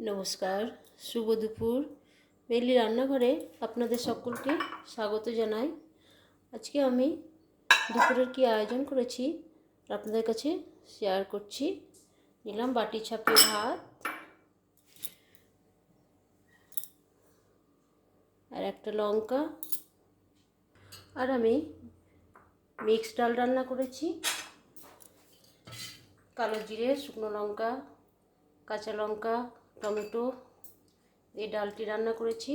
নমস্কার, শুভ দুপুর। মেলি রান্নাঘরে আপনাদের সকলকে স্বাগত জানাই। আজকে আমি দুপুরের কি আয়োজন করেছি আপনাদের কাছে শেয়ার করছি। নিলাম বাটি ছাপে ভাত আর একটা লঙ্কা, আর আমি মিক্সড ডাল রান্না করেছি। কালো জিরে, শুকনো লঙ্কা, কাঁচা লঙ্কা, টমেটো এই ডালটি রান্না করেছি।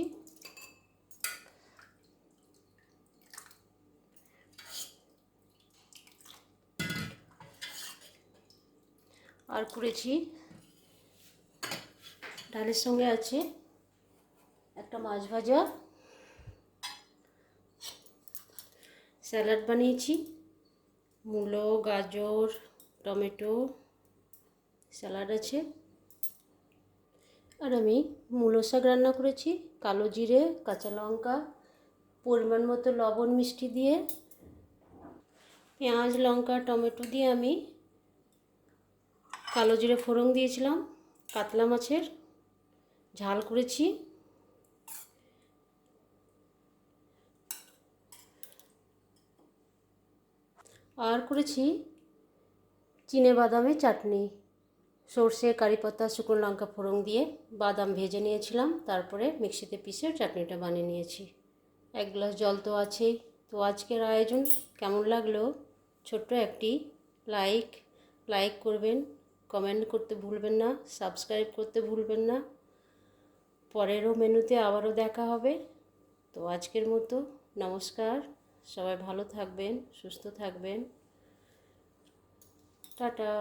আর করেছি ডালের সঙ্গে আছে একটা মাছ ভাজা, স্যালাড বানিয়েছি, মূলো, গাজর, টমেটো স্যালাড আছে। আর আমি মূলো শাক রান্না করেছি, কালো জিরে, কাঁচা লঙ্কা, পরিমাণ মতো লবণ মিষ্টি দিয়ে, পেঁয়াজ, লঙ্কা, টমেটো দিয়ে আমি কালো জিরে ফোড়ন দিয়েছিলাম। কাতলা মাছের ঝাল করেছি। আর করেছি চিনেবাদামের চাটনি, সর্ষে, কারিপাতা, শুকনো লঙ্কা ফোড়ন দিয়ে বাদাম ভেজে নিয়েছিলাম, তারপরে মিক্সিতে পিষে চাটনিটা বানিয়ে নিয়েছি। 1 গ্লাস জল তো আছেই। তো আজকের আয়োজন কেমন লাগলো? ছোট্ট একটি লাইক করবেন, কমেন্ট করতে ভুলবেন না, সাবস্ক্রাইব করতে ভুলবেন না। পরেরও মেনুতে আবারও দেখা হবে। তো আজকের মতো নমস্কার, সবাই ভালো থাকবেন, সুস্থ থাকবেন, টাটা।